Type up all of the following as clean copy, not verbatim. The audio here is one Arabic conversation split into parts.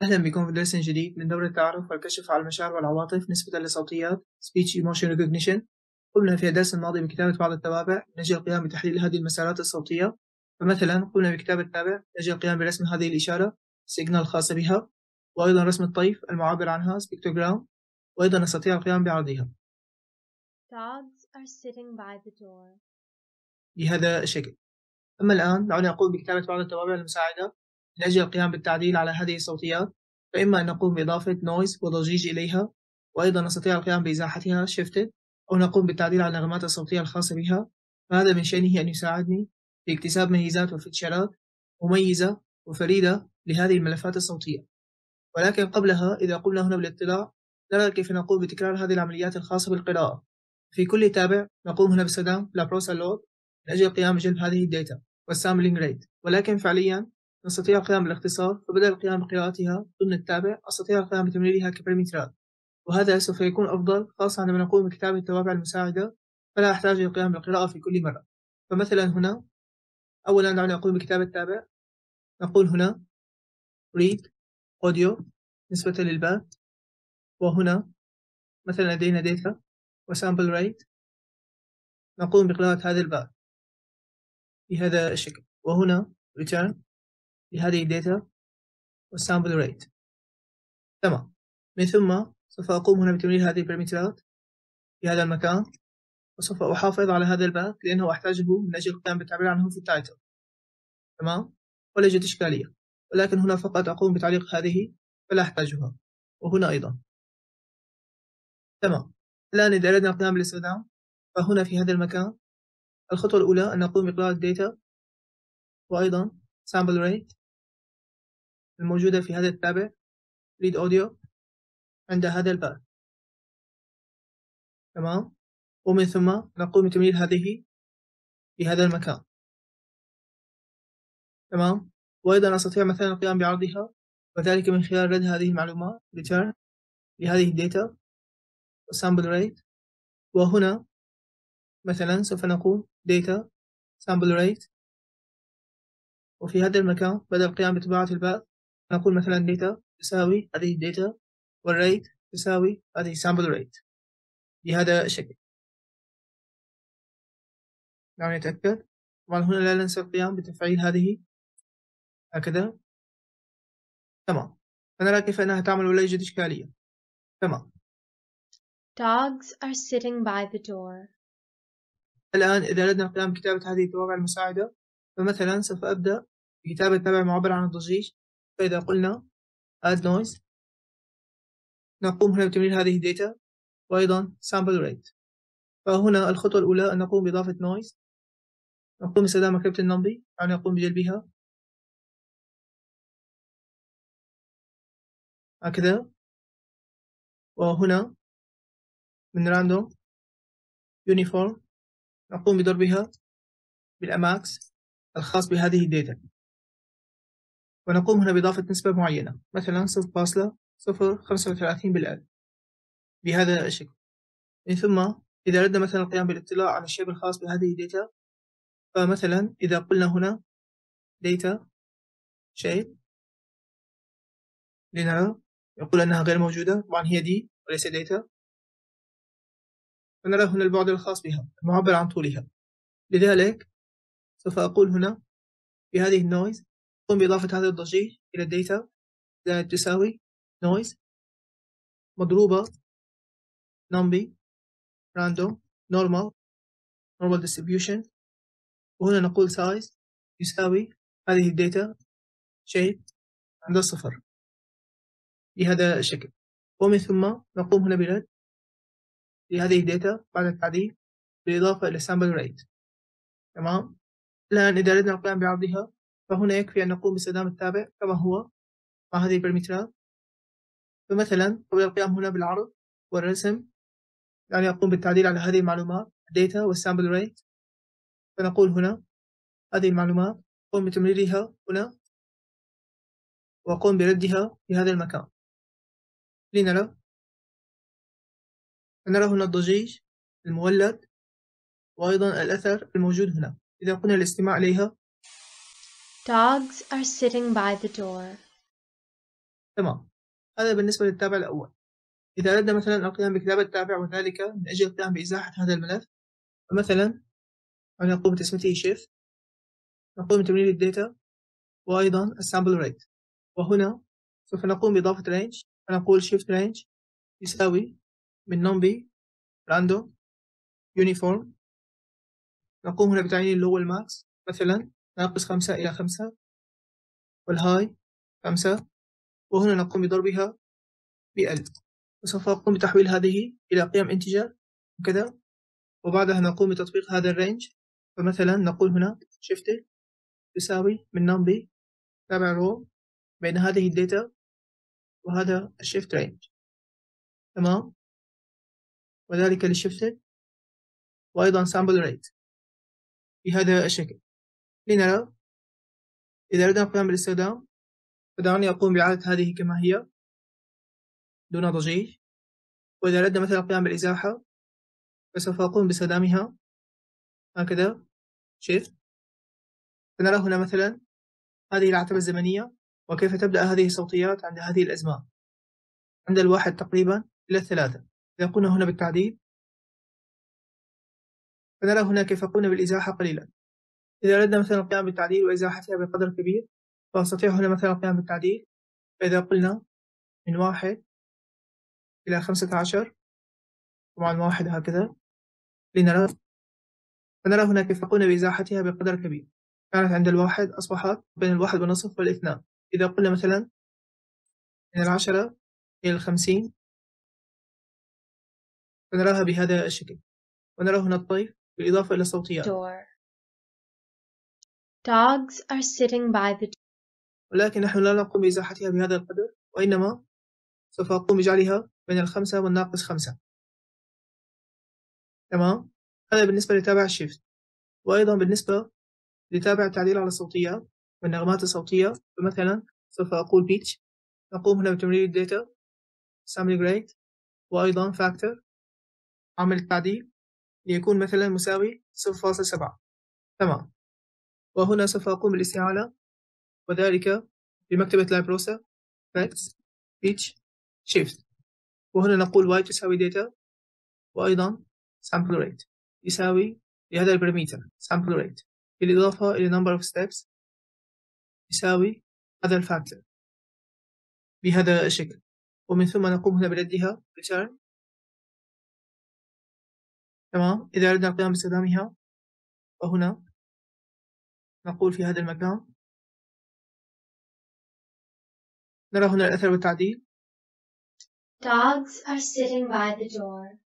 أهلا بكم في درس جديد من دورة التعرف والكشف على المشاعر والعواطف نسبة للصوتيات Speech Emotion Recognition. قمنا في الدرس الماضي بكتابة بعض التوابع من أجل القيام بتحليل هذه المسارات الصوتية. فمثلا قمنا بكتابة تابع من أجل القيام برسم هذه الإشارة Signal الخاصة بها، وأيضا رسم الطيف المعبر عنها Spectrogram، وأيضا نستطيع القيام بعرضها Dogs are sitting by the door. بهذا الشكل. أما الآن دعونا نقوم بكتابة بعض التوابع المساعدة من أجل القيام بالتعديل على هذه الصوتيات. فإما أن نقوم بإضافة noise وضجيج إليها، وأيضا نستطيع القيام بإزاحتها shifted، أو نقوم بالتعديل على النغمات الصوتية الخاصة بها. فهذا من شأنه أن يساعدني في اكتساب ميزات وفيتشرات مميزة وفريدة لهذه الملفات الصوتية. ولكن قبلها إذا قمنا هنا بالاطلاع نرى كيف نقوم بتكرار هذه العمليات الخاصة بالقراءة. في كل تابع نقوم هنا باستخدام لابروسا لود من أجل القيام بجلب هذه الداتا والسامبلينج ريت، ولكن فعليا نستطيع القيام بالاختصار. فبدل القيام بقراءتها ضمن التابع أستطيع القيام بتمريرها كبارامترات، وهذا سوف يكون أفضل خاصة عندما نقوم بكتابة التوابع المساعدة، فلا أحتاج للقيام بالقراءة في كل مرة. فمثلا هنا أولا دعنا نقوم بكتابة تابع. نقول هنا read audio نسبة للباء، وهنا مثلا لدينا data وسامبل ريت. نقوم بقراءة هذا الباء بهذا الشكل، وهنا return لهذه الداتا والسامبل ريت. تمام. من ثم سوف أقوم هنا بتمرير هذه البارامترات في هذا المكان، وسوف أحافظ على هذا الباء لأنه أحتاجه من أجل القيام بالتعبير عنه في التايتل. تمام، ولا يوجد إشكالية، ولكن هنا فقط أقوم بتعليق هذه فلا أحتاجها، وهنا أيضا. تمام. الآن إذا أردنا القيام بالاستخدام فهنا في هذا المكان الخطوة الأولى أن نقوم بقراءة data وأيضا sample rate الموجودة في هذا التابع read audio عند هذا الباب. تمام، ومن ثم نقوم بتمرير هذه في هذا المكان. تمام، وأيضا أستطيع مثلا القيام بعرضها، وذلك من خلال رد هذه المعلومات return لهذه الداتا sample rate. وهنا مثلا سوف نقول data sample rate، وفي هذا المكان بدل القيام بطباعة الباء نقول مثلا data تساوي هذه الداتا والريت تساوي هذه sample rate بهذا الشكل. دعونا نتأكد. طبعا هنا لا ننسى القيام بتفعيل هذه هكذا. تمام، فنرى كيف أنها تعمل ولا يوجد إشكالية. تمام. Dogs are sitting by the door. الآن إذا أردنا القيام بكتابة هذه التوابع المساعدة فمثلا سوف أبدأ بكتابة تابع معبر عن الضجيج. فإذا قلنا add noise نقوم هنا بتمرير هذه الداتا وأيضا sample rate. فهنا الخطوة الأولى أن نقوم بإضافة noise. نقوم باستخدام مكتبة النمبي يعني نقوم بجلبها هكذا، وهنا من random uniform نقوم بضربها بالأماكس الخاص بهذه الداتا، ونقوم هنا بإضافة نسبة معينة مثلا 0.035 بالألف بهذا الشكل. من ثم إذا أردنا مثلا القيام بالاطلاع على الشيب الخاص بهذه الداتا فمثلا إذا قلنا هنا data shape لنرى يقول أنها غير موجودة. طبعا هي دي وليس data، فنرى هنا البعد الخاص بها المعبر عن طولها. لذلك سوف أقول هنا في هذه النويز قم بإضافة هذا الضجيج إلى الداتا تساوي noise مضروبة numby random normal distribution، وهنا نقول size يساوي هذه الداتا shape عند الصفر بهذا الشكل. ومن ثم نقوم هنا برد لهذه الداتا بعد التعديل بالإضافة إلى sample rate. تمام. الآن إذا أردنا القيام بعرضها فهنا يكفي أن نقوم باستخدام التابع كما هو مع هذه البارامترات. فمثلا قبل القيام هنا بالعرض والرسم يعني أقوم بالتعديل على هذه المعلومات data والsample rate. فنقول هنا هذه المعلومات قم بتمريرها هنا وقم بردها في هذا المكان لنرى. فنرى هنا الضجيج المولد وأيضا الأثر الموجود هنا. إذا قلنا الاستماع إليها Dogs are sitting by the door. تمام. هذا بالنسبة للتابع الأول. إذا أردنا مثلا القيام بكتابة التابع وذلك من أجل القيام بإزاحة هذا الملف، فمثلا نقوم بتسميته shift، نقوم بتمرير الداتا وأيضا السامبل ريت. وهنا سوف نقوم بإضافة range، فنقول shift range يساوي من numpy random uniform. نقوم هنا بتعيين اللي هو الماكس، مثلا ناقص 5 إلى 5 والهاي 5، وهنا نقوم بضربها ب1000، وسوف أقوم بتحويل هذه إلى قيم integer وكذا، وبعدها نقوم بتطبيق هذا الرينج. فمثلا نقول هنا shift يساوي من numpy تابع row بين هذه الداتا وهذا الشيفت رينج. تمام. وذلك للشيفت وأيضا sample rate بهذا الشكل. لنرى إذا أردنا القيام بالاستخدام، فدعني أقوم بإعادة هذه كما هي دون ضجيج. وإذا أردنا مثلا القيام بالإزاحة، فسوف أقوم باستخدامها هكذا shift. فنرى هنا مثلا هذه العتبة الزمنية وكيف تبدأ هذه الصوتيات عند هذه الأزمان، عند 1 تقريبا إلى 3. إذا قلنا هنا بالتعديل، فنرى هنا كيف قمنا بالإزاحة قليلا. إذا أردنا مثلا القيام بالتعديل وإزاحتها بقدر كبير، فأستطيع هنا مثلا القيام بالتعديل. فإذا قلنا من 1 إلى 15، طبعا 1 هكذا لنرى، فنرى هنا كيف قمنا بإزاحتها بقدر كبير. كانت عند 1 أصبحت بين 1.5 وال2. إذا قلنا مثلا من 10 إلى 50، فنراها بهذا الشكل. ونرى هنا الطيف بالإضافة إلى الصوتيات. door. Dogs are sitting by the door. ولكن نحن لا نقوم بإزاحتها بهذا القدر، وإنما سوف أقوم بجعلها بين 5 والناقص 5. تمام. هذا بالنسبة لتابع الشيفت. وأيضا بالنسبة لتابع التعديل على الصوتيات والنغمات الصوتية، فمثلا سوف أقول pitch، نقوم هنا بتمرير الداتا sampling rate وأيضا factor عامل التعديل ليكون مثلا مساوي 0.7. تمام. وهنا سوف أقوم بالاستعانة وذلك بمكتبة LibRosa Flex pitch shift. وهنا نقول y تساوي data وأيضا sample rate يساوي لهذا البارامتر sample rate بالإضافة إلى number of steps يساوي هذا الفاكتور بهذا الشكل. ومن ثم نقوم هنا بردها return. تمام. إذا أردنا القيام باستخدامها، فهنا نقول في هذا المكان، نرى هنا الأثر والتعديل. Dogs are sitting by the door.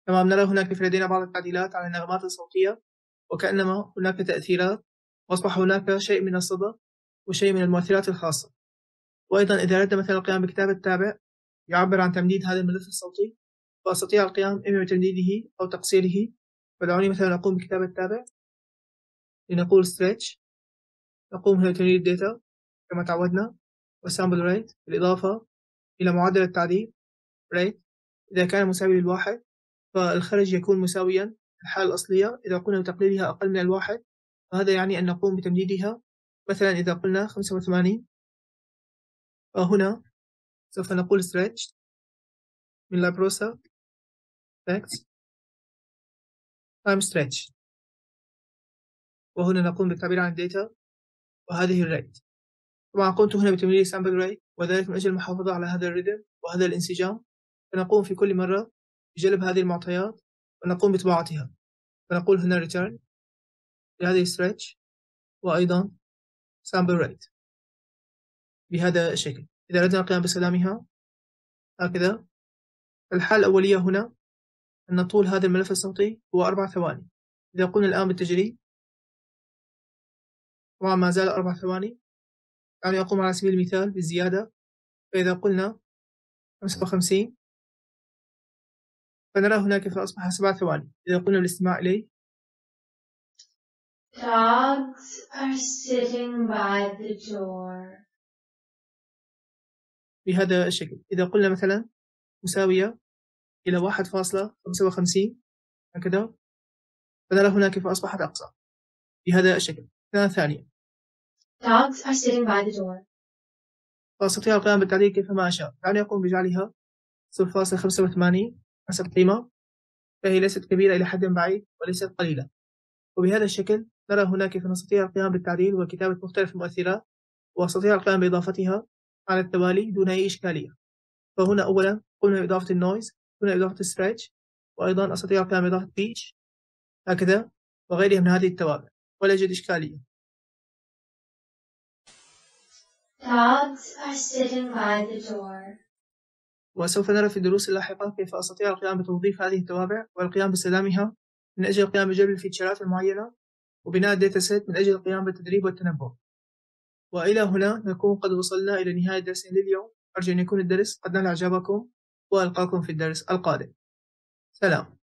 تمام. نرى هنا كيف لدينا بعض التعديلات على النغمات الصوتية، وكأنما هناك تأثيرات، وأصبح هناك شيء من الصدى وشيء من المؤثرات الخاصة. وأيضا إذا أردنا مثلا القيام بكتابة تابع يعبر عن تمديد هذا الملف الصوتي، فأستطيع القيام إما بتمديده أو تقصيره. فدعوني مثلا أقوم بكتابة تابع لنقول stretch، نقوم هنا بتمرير الداتا كما تعودنا والسامبل ريت بالإضافة إلى معدل التعديل ريت. إذا كان مساوي ل1 فالخرج يكون مساويا الحالة الأصلية. إذا قلنا بتقليلها أقل من 1، فهذا يعني أن نقوم بتمديدها. مثلا إذا قلنا 85، فهنا سوف نقول stretch من LibRosa Flex time stretch، وهنا نقوم بالتعبير عن الداتا وهذه الريت. طبعا قمت هنا بتمرير sample rate، وذلك من أجل المحافظة على هذا الريتم وهذا الانسجام. فنقوم في كل مرة بجلب هذه المعطيات ونقوم بطباعتها. فنقول هنا return لهذه stretch وأيضا sample rate بهذا الشكل. إذا أردنا القيام باستخدامها هكذا، الحالة الأولية هنا أن طول هذا الملف الصوتي هو 4 ثواني. إذا قلنا الآن بالتجريد، طبعا ما زال 4 ثواني، يعني أقوم على سبيل المثال بالزيادة. فإذا قلنا 55، فنرى هنا كيف أصبح 7 ثواني. إذا قلنا بالاستماع إليه، Dogs are sitting by the door. بهذا الشكل. إذا قلنا مثلا مساوية إلى 1.55 هكذا، فنرى هنا كيف أصبحت أقصى بهذا الشكل. ثانية. Dogs are sitting by the door. وأستطيع القيام بالتعديل كيفما أشاء. دعني أقوم بجعلها 0.85 حسب قيمة، فهي ليست كبيرة إلى حد بعيد وليست قليلة. وبهذا الشكل نرى هنا كيف نستطيع القيام بالتعديل وكتابة مختلف المؤثرات، وأستطيع القيام بإضافتها على التوالي دون أي إشكالية. فهنا أولا قلنا بإضافة النويز، قلنا بإضافة الستريتش، وأيضا أستطيع القيام بإضافة بيتش هكذا وغيرها من هذه التوابع، ولا يوجد إشكالية. Dogs are sitting by the door. وسوف نرى في الدروس اللاحقة كيف أستطيع القيام بتوظيف هذه التوابع والقيام باستخدامها من أجل القيام بجلب الفيتشرات المعينة وبناء الداتا سيت من أجل القيام بالتدريب والتنبؤ. وإلى هنا نكون قد وصلنا إلى نهاية درسنا لليوم. أرجو أن يكون الدرس قد نال إعجابكم، وألقاكم في الدرس القادم. سلام.